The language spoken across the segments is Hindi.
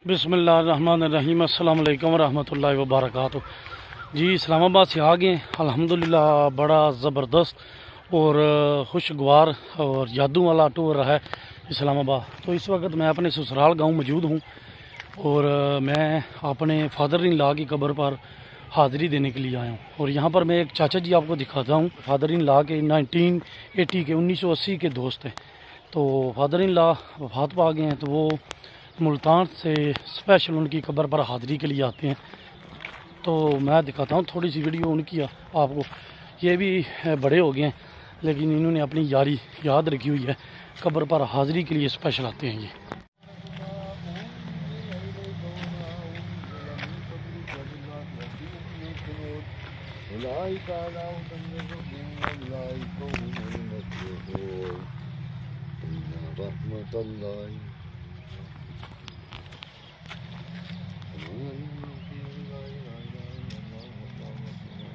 बिस्मिल्लाहिर्रहमानिर्रहीम अस्सलाम वालेकुम रहमतुल्लाहि व बरकातुहू। जी इस्लामाबाद से आ गए अल्हम्दुलिल्लाह, बड़ा ज़बरदस्त और खुशगवार और जादू वाला टूर रहा है इस्लामाबाद। तो इस वक्त मैं अपने ससुराल गांव मौजूद हूं और मैं अपने फादर इन लॉ की कब्र पर हाज़िरी देने के लिए आया हूं। और यहां पर मैं एक चाचा जी आपको दिखाता हूं। फादर इन लॉ के 1980 के 1980 के दोस्त हैं। तो फादर इन लॉ वफ़ात पा गए हैं, तो वो मुल्तान से स्पेशल उनकी कब्र पर हाज़िरी के लिए आते हैं। तो मैं दिखाता हूँ थोड़ी सी वीडियो उनकी आपको। ये भी बड़े हो गए हैं लेकिन इन्होंने अपनी यारी याद रखी हुई है, कब्र पर हाज़िरी के लिए स्पेशल आते हैं ये।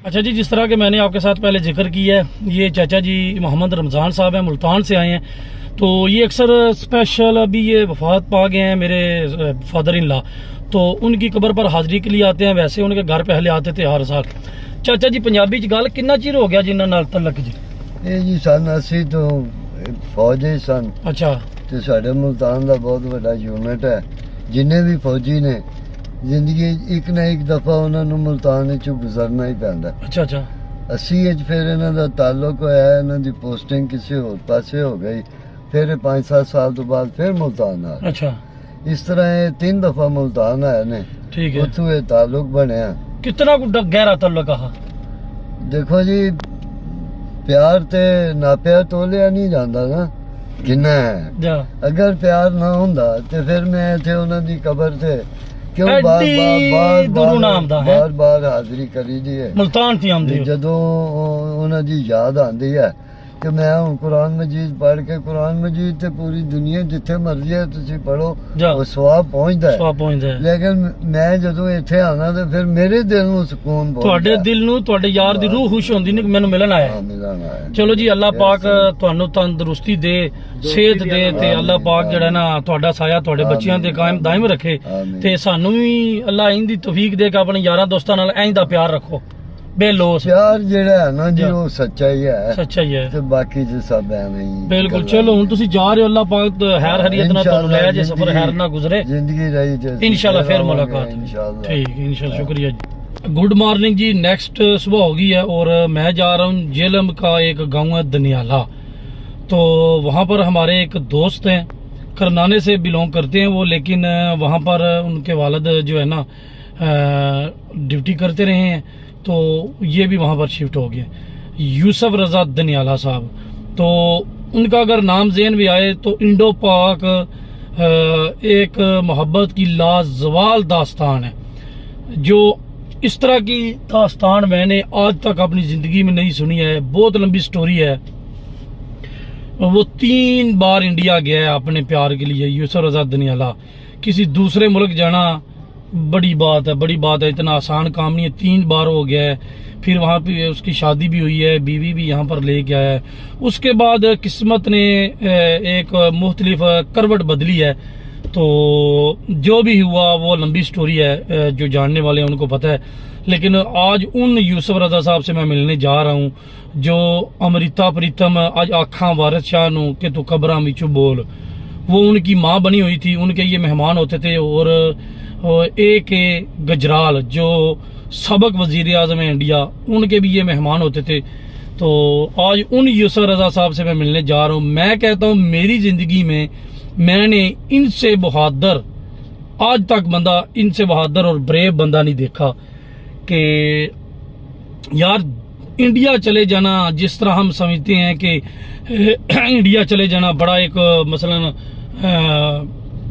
अच्छा जी, जिस तरह के मैंने आपके साथ पहले जिक्र किया है, ये चाचा जी मोहम्मद रमज़ान साहब हैं, मुल्तान से आए हैं। तो ये अक्सर स्पेशल अभी ये वफात पा गए हैं मेरे फादर इन लॉ, तो उनकी कब्र पर हाज़िरी के लिए आते हैं। वैसे उनके घर पहले आते थे हर साल। चाचा जी पंजाबी च गल कितना चिर हो गया जिन्होंने नाल तलक जी? ये जी सन 80 तो फौजी सन। अच्छा। तो साडे मुल्तान का बहुत बड़ा यूनिट है। जिन्हें भी फौजी ने जिंदगी एक ना एक दफा उन्होंने मुल्तान चो गुजरना ही पैंदा। अच्छा अच्छा। 80 फिर इन्हों का ताल्लुक होया, इन्हों की पोस्टिंग किसी होर पासे हो गई, फिर 5-7 साल तो बाद फिर मुल्तान आ गए। अच्छा। इस तरह ये 3 दफा मुल्तान आए ने। ठीक है। उतों ये ताल्लुक बनया। कितना गहरा ताल्लुक है? देखो जी, प्यार ते नापिया तोलिया नहीं जाता ना किन्ना है। अगर प्यार ना होंदा तो फिर मैं इत्थे उन्हां दी कब्र ते क्यों बार बार हाजिरी करी दी है। मुल्तान थी आंदी जदों उन्हां दी याद आंदी है कि मैं हुण कुरान मजीद पढ़ के, कुरान मजीद ते पूरी दुनिया जिथे मर्जी है तुसी पढ़ो, वो सवाब पहुंचदा है। लेकिन मैं जदों इत्थे आना ते फिर मेरे दिल नूं सुकून पहुंचदा। तुहाडे दिल नूं तुहाडे यार दी रूह खुश होंदी ने कि मैनूं मिलन आया। चलो जी, अल्लाह पाक तुहानूं तंदुरुस्ती दे, सेहत दे ते अल्लाह पाक जेड़ा ना तुहाडा साया तुहाडे बच्चियां ते कायम दायम रखे ते सानूं भी अल्लाह इंदी तौफीक दे के अपने यारां दोस्तां नाल इंज दा प्यार रखो। बेलोस प्यार जेड़ा है ना जी, वो सच्चाई है। सच्चाई है ते बाकी जो सब है नहीं। बिल्कुल। चलो हुण तुसी जा रहे हो, अल्लाह पाक हैर हरियत नाल तुहानूं ले जे, सफर हैर ना गुजरे, जिंदगी रही जे इंशाल्लाह फिर मुलाकात इंशाल्लाह। ठीक है, इंशाल्लाह। शुक्रिया जी। गुड मॉर्निंग जी। नेक्स्ट सुबह हो गई है और मैं जा रहा हूँ जेलम का एक गाँव है दनियाला। तो वहाँ पर हमारे एक दोस्त हैं, करनाने से बिलोंग करते हैं वो, लेकिन वहाँ पर उनके वालिद जो है ना ड्यूटी करते रहे हैं, तो ये भी वहाँ पर शिफ्ट हो गए। यूसुफ रजा दनियाला साहब, तो उनका अगर नाम ज़हन में आए तो इंडो पाक एक मोहब्बत की लाजवाल दास्तान है। जो इस तरह की दास्तान मैंने आज तक अपनी ज़िंदगी में नहीं सुनी है। बहुत लंबी स्टोरी है। वो 3 बार इंडिया गया है अपने प्यार के लिए। यूसुफ रजा दनियाला, किसी दूसरे मुल्क जाना बड़ी बात है, बड़ी बात है, इतना आसान काम नहीं है। 3 बार हो गया है। फिर वहाँ पे उसकी शादी भी हुई है, बीवी भी यहाँ पर लेके आया है। उसके बाद किस्मत ने एक मुख्तलिफ करवट बदली है। तो जो भी हुआ वो लंबी स्टोरी है, जो जानने वाले हैं उनको पता है। लेकिन आज उन यूसुफ रजा साहब से मैं मिलने जा रहा हूँ जो अमृता प्रीतम आज आखा वारिस शाह नू कि तू कब्रां विचों बोल, वो उनकी माँ बनी हुई थी। उनके ये मेहमान होते थे। और A.K. गजराल जो सबक वजीर आजम है इंडिया, उनके भी ये मेहमान होते थे। तो आज उन यूसुफ रजा साहब से मैं मिलने जा रहा हूँ। मैं कहता हूँ मेरी जिंदगी में मैंने इनसे बहादुर आज तक बंदा, इनसे बहादुर और ब्रेव बंदा नहीं देखा। कि यार इंडिया चले जाना, जिस तरह हम समझते हैं कि इंडिया चले जाना बड़ा एक मसलन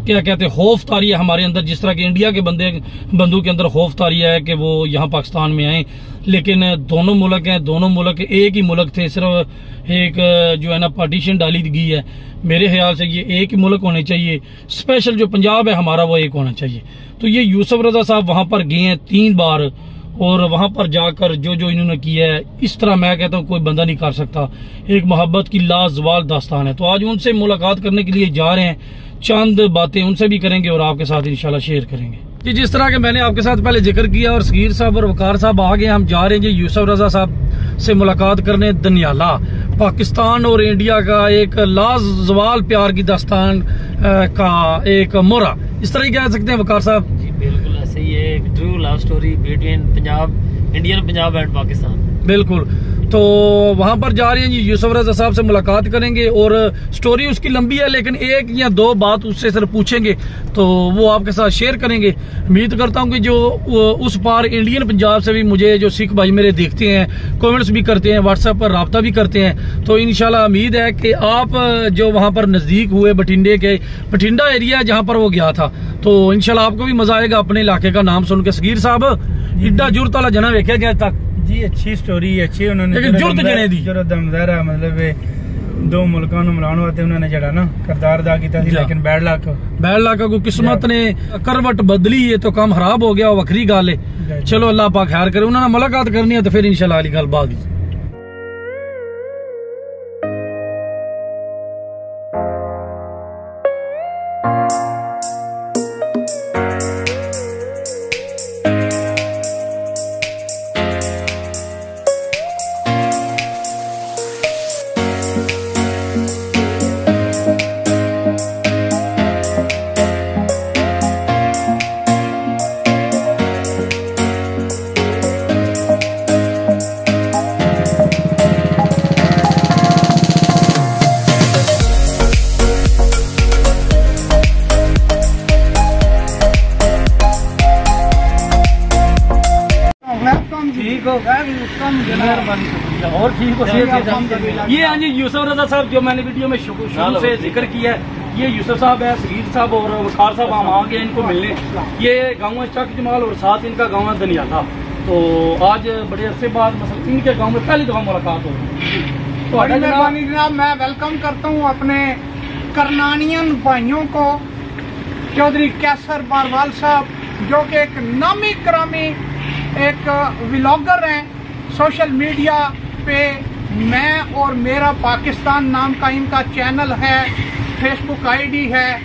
क्या कहते हैं खौफ तारी है हमारे अंदर, जिस तरह के इंडिया के बंदों के अंदर खौफ तारी है कि वो यहाँ पाकिस्तान में आए। लेकिन दोनों मुल्क हैं, दोनों मुल्क एक ही मुल्क थे। सिर्फ एक जो है ना पार्टीशन डाली गई है। मेरे ख्याल से ये एक ही मुल्क होने चाहिए। स्पेशल जो पंजाब है हमारा वो एक होना चाहिए। तो ये यूसुफ रजा साहब वहां पर गए हैं 3 बार और वहां पर जाकर जो जो इन्होंने किया है, इस तरह मैं कहता हूँ कोई बंदा नहीं कर सकता। एक मोहब्बत की लाजवाल दास्तान है। तो आज उनसे मुलाकात करने के लिए जा रहे हैं। चंद बातें उनसे भी करेंगे और आपके साथ इंशाल्लाह शेयर करेंगे जी। जिस तरह के मैंने आपके साथ पहले जिक्र किया और सगीर साहब और वकार साहब आ गए, हम जा रहे हैं जी यूसुफ रजा साहब से मुलाकात करने दनियाला। पाकिस्तान और इंडिया का एक लाजवाल प्यार की दास्तान का एक मोरा, इस तरह ही कह सकते हैं वकार साहब जी। बिल्कुल ऐसे ही है, एक true love story between Indian Punjab and Pakistan. बिल्कुल। तो वहां पर जा रहे हैं जी, यूसुफ रजा साहब से मुलाकात करेंगे और स्टोरी उसकी लंबी है, लेकिन एक या दो बात उससे सिर्फ पूछेंगे तो वो आपके साथ शेयर करेंगे। उम्मीद करता हूं कि जो उस पार इंडियन पंजाब से भी मुझे जो सिख भाई मेरे देखते हैं, कमेंट्स भी करते हैं, व्हाट्सएप पर राब्ता भी करते हैं, तो इंशाल्लाह उम्मीद है कि आप जो वहां पर नजदीक हुए बठिंडा एरिया जहां पर वो गया था, तो इंशाल्लाह आपको भी मजा आएगा अपने इलाके का नाम सुन के। सगीर साहब इड्डा जुरत वाला जना वेख्या गया तक जी, अच्छी स्टोरी अच्छी उन्होंने मतलब दो मुल्कों को मिलाने वास्ते उन्होंने जड़ा ना किरदार अदा किया, लेकिन बैड लक को किस्मत ने करवट बदली है तो काम खराब हो गया, वखरी गल है। चलो अल्लाह पाक खैर करे, उन्होंने मुलाकात करनी है तो फिर इंशाल्लाह अगली गल बात। और ठीक हो ये हाँ जी यूसुफ रजा साहब जो मैंने वीडियो में शुरू से जिक्र किया है, ये यूसुफ साहब है, सगीर साहब और वकार साहब हम आ गए इनको मिलने। ये गाँव है चक जमाल और साथ इनका गाँव है दनियाला। तो आज बड़े अरसे बाद मतलब इनके गाँव में पहली दफा मुलाकात हो रही है। तो जनाब मैं वेलकम करता हूँ अपने करनानियन भाइयों को, चौधरी कैसर बारवाल साहब जो कि एक नामी करामी एक व्लॉगर हैं। सोशल मीडिया पे मैं और मेरा पाकिस्तान नाम का इनका चैनल है, फेसबुक आईडी है।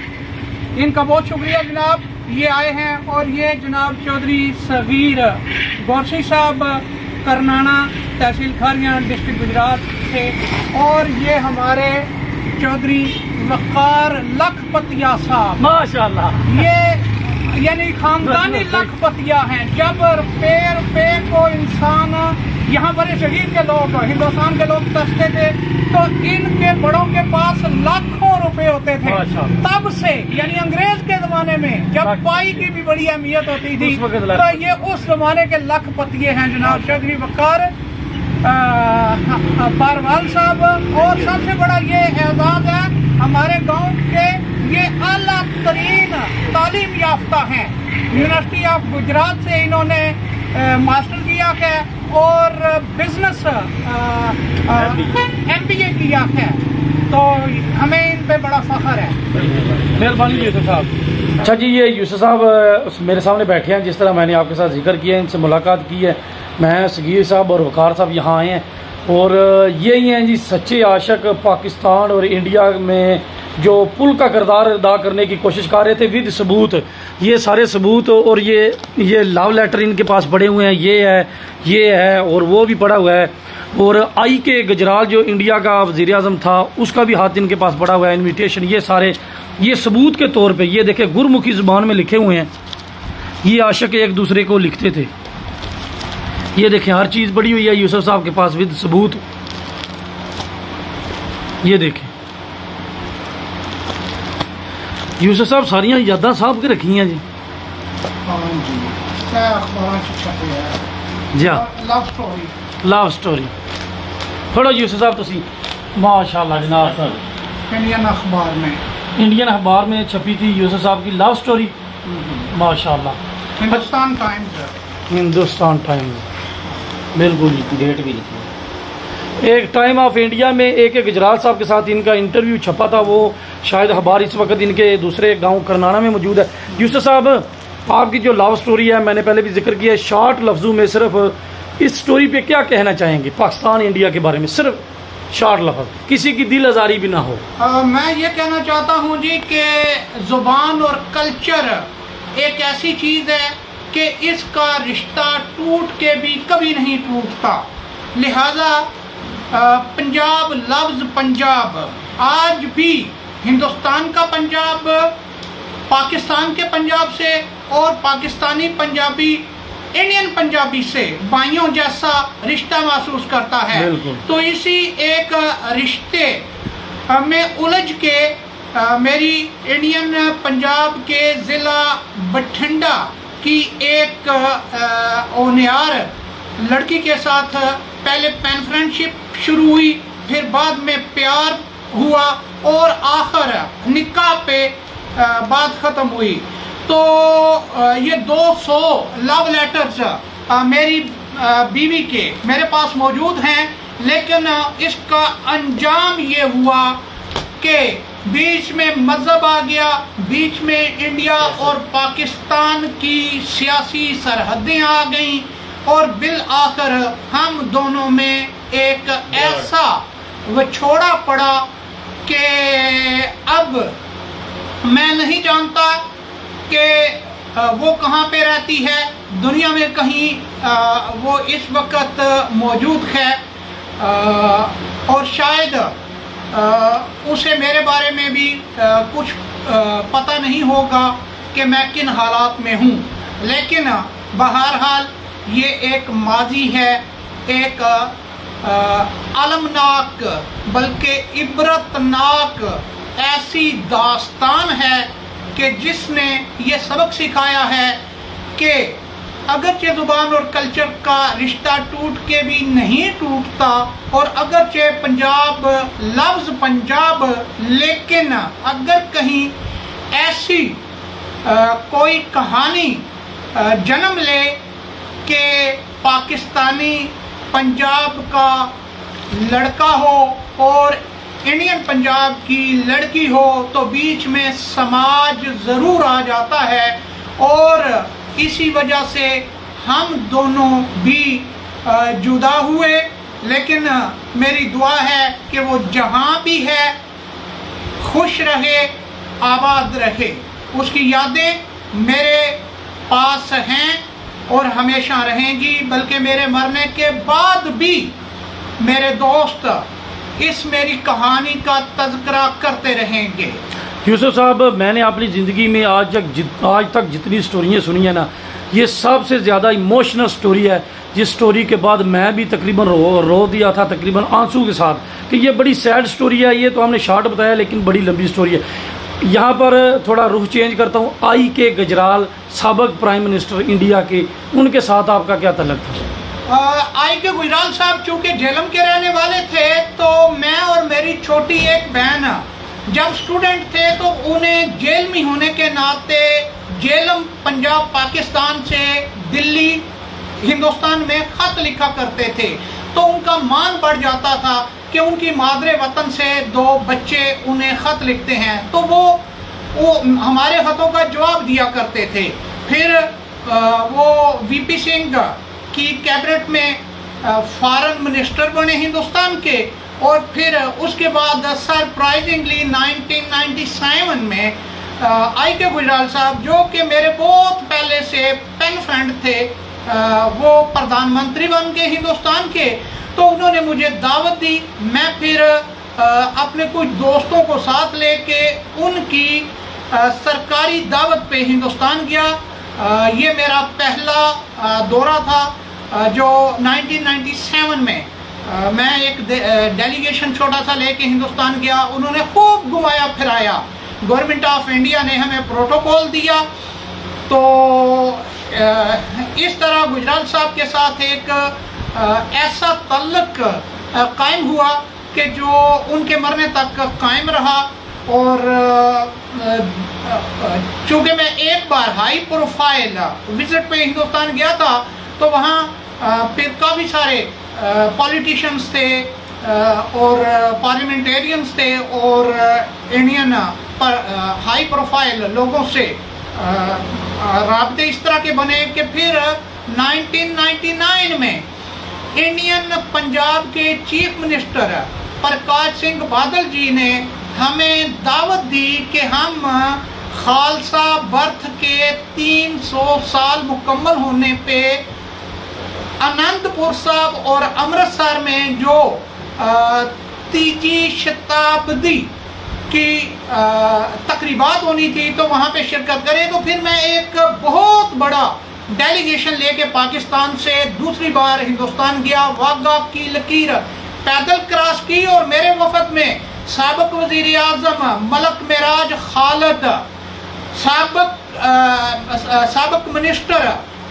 इनका बहुत शुक्रिया जनाब, ये आए हैं। और ये जनाब चौधरी सगीर गौरसी साहब करनाना तहसील खारियां डिस्ट्रिक्ट गुजरात से, और ये हमारे चौधरी वकार लखपतिया साहब माशाल्लाह, ये यानी खानदानी लखपतिया हैं। जब रुपये को इंसान यहाँ बड़े शहीद के लोग हिंदुस्तान के लोग तरसते थे तो इनके बड़ों के पास लाखों रुपए होते थे तब से, यानी अंग्रेज के जमाने में जब पाई की भी बड़ी अहमियत होती थी, तो ये उस जमाने के लखपतिये हैं जनाब चौधरी वकार बारवाल साहब। और सबसे बड़ा ये एजाज है हमारे गांव के, ये आला तरीन तालीम याफ्ता हैं। यूनिवर्सिटी ऑफ गुजरात से इन्होंने मास्टर किया है और बिजनेस MBA किया है, तो हमें इन पे बड़ा फख्र है। मेहरबानी यूसुफ साहब। अच्छा जी, ये यूसुफ साहब मेरे सामने बैठे हैं, जिस तरह मैंने आपके साथ जिक्र किया, इनसे मुलाकात की है। मैं सगीर साहब और वकार साहब यहाँ आए हैं और ये ही हैं जी सच्चे आशिक पाकिस्तान और इंडिया में जो पुल का किरदार अदा करने की कोशिश कर रहे थे विद सबूत। ये सारे सबूत और ये लव लेटर इनके पास पड़े हुए हैं, ये है और वो भी पड़ा हुआ है। और आई के गुजराल जो इंडिया का वज़ीर आज़म था उसका भी हाथ इनके पास पड़ा हुआ है, इन्विटेशन। ये सारे ये सबूत के तौर पे ये देखे गुरमुखी ज़ुबान में लिखे हुए हैं। ये आशिक एक दूसरे को लिखते थे। ये देखें हर चीज़ पड़ी हुई है यूसुफ साहब के पास विद सबूत। ये देखें यूसुफ साहब सारियां यादां साहब के रखी हैं जी। लव स्टोरी थोड़ा यूसुफ साहब तुसी माशाल्लाह जनाब इंडियन अखबार में छपी थी यूसुफ साहब की लव स्टोरी माशाल्लाह। हिंदुस्तान टाइम्स बिल्कुल, डेट भी लिखी। एक टाइम ऑफ इंडिया में एक गुजराल साहब के साथ इनका इंटरव्यू छपा था, वो शायद अखबार इस वक्त इनके दूसरे गांव करनाना में मौजूद है। यूसुफ साहब आपकी जो लव स्टोरी है मैंने पहले भी जिक्र किया है, शॉर्ट लफ्जों में सिर्फ इस स्टोरी पे क्या कहना चाहेंगे पाकिस्तान इंडिया के बारे में? सिर्फ शॉर्ट लफ्ज, किसी की दिल आजारी भी ना हो। मैं ये कहना चाहता हूँ जी कि ज़ुबान और कल्चर एक ऐसी चीज़ है कि इसका रिश्ता टूट के भी कभी नहीं टूटता। लिहाजा पंजाब, लफ्ज़ पंजाब आज भी हिंदुस्तान का पंजाब पाकिस्तान के पंजाब से और पाकिस्तानी पंजाबी इंडियन पंजाबी से भाइयों जैसा रिश्ता महसूस करता है। तो इसी एक रिश्ते में उलझ के मेरी इंडियन पंजाब के ज़िला बठिंडा की एक ओनियार लड़की के साथ पहले पेन फ्रेंडशिप शुरू हुई, फिर बाद में प्यार हुआ और आखिर निकाह पे बात ख़त्म हुई। तो ये 200 लव लेटर्स मेरी बीवी के मेरे पास मौजूद हैं, लेकिन इसका अंजाम ये हुआ कि बीच में मजहब आ गया, बीच में इंडिया और पाकिस्तान की सियासी सरहदें आ गईं और बिल आखिर हम दोनों में एक ऐसा विछोड़ा पड़ा कि अब मैं नहीं जानता कि वो कहाँ पे रहती है, दुनिया में कहीं वो इस वक्त मौजूद है और शायद उसे मेरे बारे में भी कुछ पता नहीं होगा कि मैं किन हालात में हूँ। लेकिन बहरहाल ये एक माजी है, एक अलमनाक बल्कि इबरतनाक ऐसी दास्तान है कि जिसने ये सबक सिखाया है कि अगरचे ज़ुबान और कल्चर का रिश्ता टूट के भी नहीं टूटता और अगरचे पंजाब लफ्ज़ पंजाब, लेकिन अगर कहीं ऐसी कोई कहानी जन्म ले कि पाकिस्तानी पंजाब का लड़का हो और इंडियन पंजाब की लड़की हो तो बीच में समाज ज़रूर आ जाता है और इसी वजह से हम दोनों भी जुदा हुए। लेकिन मेरी दुआ है कि वो जहाँ भी है खुश रहे, आबाद रहे। उसकी यादें मेरे पास हैं और हमेशा रहेंगी, बल्कि मेरे मरने के बाद भी मेरे दोस्त इस मेरी कहानी का तज़किरा करते रहेंगे। यूसुफ साहब, मैंने अपनी ज़िंदगी में आज तक जितनी स्टोरियाँ सुनी है ना, ये सबसे ज़्यादा इमोशनल स्टोरी है, जिस स्टोरी के बाद मैं भी तकरीबन रो दिया था, तकरीबन आंसू के साथ, कि ये बड़ी सैड स्टोरी है। ये तो हमने शॉर्ट बताया, लेकिन बड़ी लंबी स्टोरी है। यहाँ पर थोड़ा रुख चेंज करता हूँ। आई के गुजराल, साबिक प्राइम मिनिस्टर इंडिया के, उनके साथ आपका क्या तल्लुक था? आई के गुजराल साहब चूँकि झेलम के रहने वाले थे, तो मैं और मेरी छोटी एक बहन जब स्टूडेंट थे तो उन्हें जेल में होने के नाते झेलम पंजाब पाकिस्तान से दिल्ली हिंदुस्तान में खत लिखा करते थे, तो उनका मान बढ़ जाता था कि उनकी मादरे वतन से 2 बच्चे उन्हें खत लिखते हैं, तो वो हमारे खतों का जवाब दिया करते थे। फिर वो वीपी सिंह की कैबिनेट में फॉरेन मिनिस्टर बने हिंदुस्तान के, और फिर उसके बाद सरप्राइजिंगली 1997 में आई के गुजराल साहब, जो कि मेरे बहुत पहले से पेन फ्रेंड थे, वो प्रधानमंत्री बन गए हिंदुस्तान के, तो उन्होंने मुझे दावत दी। मैं फिर अपने कुछ दोस्तों को साथ लेके उनकी सरकारी दावत पे हिंदुस्तान गया। ये मेरा पहला दौरा था जो 1997 में मैं एक डेलीगेशन छोटा सा लेके हिंदुस्तान गया। उन्होंने खूब घुमाया फिराया, गवर्नमेंट ऑफ इंडिया ने हमें प्रोटोकॉल दिया। तो इस तरह गुजराल साहब के साथ एक ऐसा तल्लुक कायम हुआ कि जो उनके मरने तक कायम रहा। और चूँकि मैं एक बार हाई प्रोफाइल विजिट पे हिंदुस्तान गया था, तो वहाँ फिर काफ़ी सारे पॉलिटिशियंस थे और पार्लियामेंटेरियंस थे और इंडियन पर हाई प्रोफाइल लोगों से राब्ते इस तरह के बने कि फिर 1999 में इंडियन पंजाब के चीफ मिनिस्टर प्रकाश सिंह बादल जी ने हमें दावत दी कि हम खालसा बर्थ के 300 साल मुकम्मल होने पे आनंदपुर साहब और अमृतसर में जो तीजी शताब्दी की तकरीबात होनी थी तो वहाँ पे शिरकत करें। तो फिर मैं एक बहुत बड़ा डेलीगेशन लेके पाकिस्तान से दूसरी बार हिंदुस्तान गया, वाघा की लकीर पैदल क्रॉस की और मेरे वफद में साबिक वजीर आजम मलक मेराज खालिद, साबिक मिनिस्टर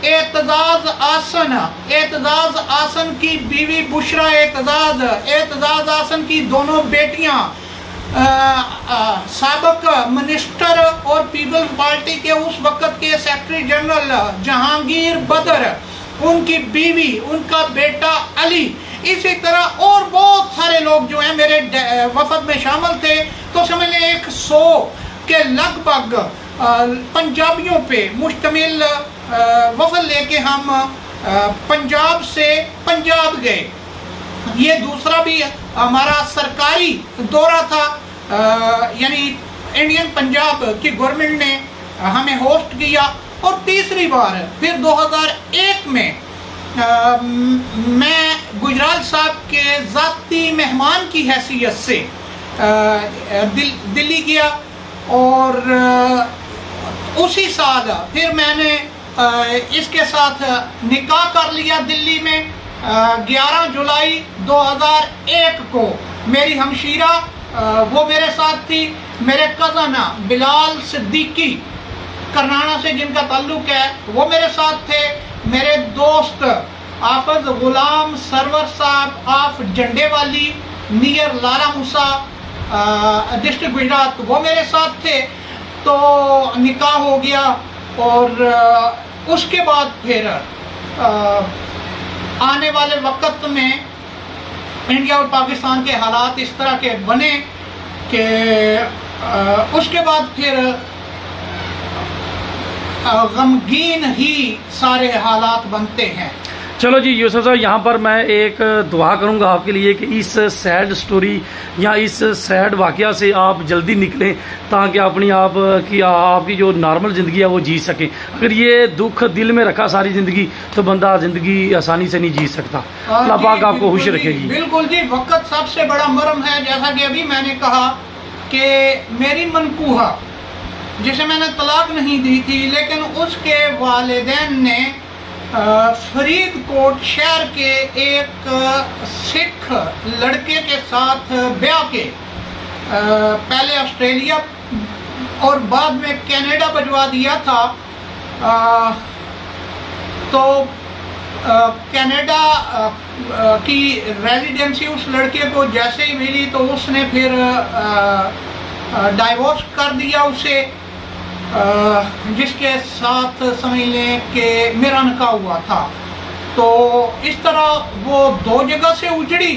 एतजाज आसन की बीवी बुशरा एतजाज आसन की दोनों बेटियां, साबिक मिनिस्टर और पीपल्स पार्टी के उस वक्त के सेक्रेटरी जनरल जहांगीर बदर, उनकी बीवी, उनका बेटा अली, इसी तरह और बहुत सारे लोग जो हैं मेरे वफद में शामिल थे। तो समझ लें 100 के लगभग पंजाबियों पे मुश्तमिल वफद लेके हम पंजाब से पंजाब गए। ये दूसरा भी हमारा सरकारी दौरा था, यानी इंडियन पंजाब की गवर्नमेंट ने हमें होस्ट किया। और तीसरी बार फिर 2001 में मैं गुजराल साहब के ज़ाती मेहमान की हैसियत से दिल्ली गया और उसी साल फिर मैंने इसके साथ निकाह कर लिया दिल्ली में। 11 जुलाई 2001 को मेरी हमशीरा वो मेरे साथ थी, मेरे कज़न बिलाल सिद्दीकी करनाना से जिनका ताल्लुक है वो मेरे साथ थे, मेरे दोस्त आफज गुलाम सरवर साहब of Jhandewali near Lala Musa district Gujrat वो मेरे साथ थे। तो निकाह हो गया और उसके बाद फिर आने वाले वक्त में इंडिया और पाकिस्तान के हालात इस तरह के बने कि उसके बाद फिर गमगीन ही सारे हालात बनते हैं। चलो जी यूसुफ साहब, यहाँ पर मैं एक दुआ करूँगा आपके लिए कि इस सैड स्टोरी या इस सैड वाक़या से आप जल्दी निकलें ताकि अपनी आपकी जो नॉर्मल ज़िंदगी है वो जी सकें। अगर ये दुख दिल में रखा सारी ज़िंदगी तो बंदा ज़िंदगी आसानी से नहीं जी सकता। अल्लाह पाक आपको खुश रखेगी। बिल्कुल जी, वक्त सबसे बड़ा मरम है। जैसा कि अभी मैंने कहा कि मेरी मनकूहा जिसे मैंने तलाक नहीं दी थी, लेकिन उसके वालिदैन ने फरीदकोट शहर के एक सिख लड़के के साथ ब्याह के पहले ऑस्ट्रेलिया और बाद में कनाडा भिजवा दिया था। तो कनाडा की रेजिडेंसी उस लड़के को जैसे ही मिली तो उसने फिर डाइवोर्स कर दिया उसे, जिसके साथ समझ लें कि मेरा निकाह हुआ था। तो इस तरह वो 2 जगह से उजड़ी।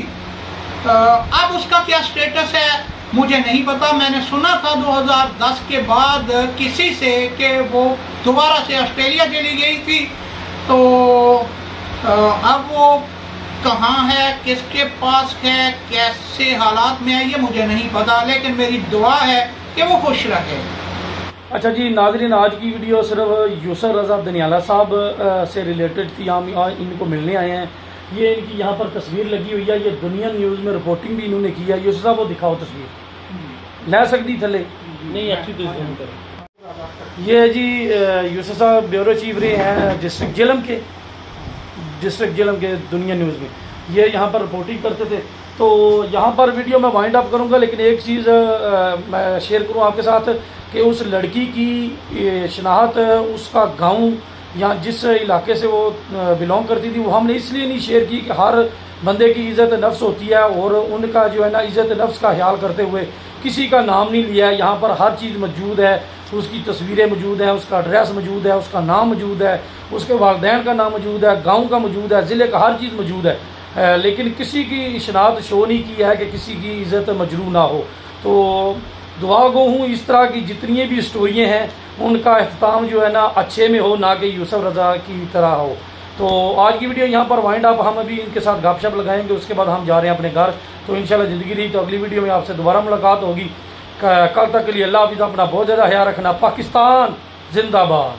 अब उसका क्या स्टेटस है मुझे नहीं पता। मैंने सुना था 2010 के बाद किसी से कि वो दोबारा से ऑस्ट्रेलिया चली गई थी। तो अब वो कहाँ है, किसके पास है, कैसे हालात में है, ये मुझे नहीं पता, लेकिन मेरी दुआ है कि वो खुश रहे। अच्छा जी नाज़रीन, आज की वीडियो सिर्फ यूसुफ रज़ा दनियाला साहब से रिलेटेड थी। हम इनको मिलने आए हैं। ये इनकी यहाँ पर तस्वीर लगी हुई है, ये दुनिया न्यूज़ में रिपोर्टिंग भी इन्होंने की है। यूसुफ साहब वो दिखाओ तस्वीर, लै सकती थले नहीं अच्छी तो ये जी यूसुफ साहब ब्यूरो चीफ रहे हैं डिस्ट्रिक्ट जेलम के दुनिया न्यूज़ में। ये यहाँ पर रिपोर्टिंग करते थे। तो यहाँ पर वीडियो मैं वाइंड अप करूँगा, लेकिन एक चीज़ मैं शेयर करूँ आपके साथ कि उस लड़की की शनाख्त, उसका गांव या जिस इलाके से वो बिलोंग करती थी वो हमने इसलिए नहीं शेयर की कि हर बंदे की इज़्ज़त नफ्स होती है और उनका जो है ना इज़्ज़त नफ्स का ख्याल करते हुए किसी का नाम नहीं लिया है। यहाँ पर हर चीज़ मौजूद है, उसकी तस्वीरें मौजूद हैं, उसका एड्रेस मौजूद है, उसका नाम मौजूद है, उसके वालिदैन का नाम मौजूद है, गाँव का मौजूद है, ज़िले का हर चीज़ मौजूद है। लेकिन किसी की शनाख्त शो नहीं की है कि किसी की इज़्ज़त मजरू ना हो। तो दुआ गो हूँ इस तरह की जितनी भी स्टोरियाँ हैं उनका अख्ताम जो है ना अच्छे में हो, ना कि यूसुफ रज़ा की तरह हो। तो आज की वीडियो यहाँ पर वाइंड अप, हम अभी इनके साथ गपशप लगाएंगे, उसके बाद हम जा रहे हैं अपने घर। तो इंशाल्लाह ज़िंदगी रही तो अगली वीडियो में आपसे दोबारा मुलाकात होगी। कल तक के लिए अल्लाह हाफ़िज़, अपना बहुत ज़्यादा ख्याल रखना। पाकिस्तान जिंदाबाद।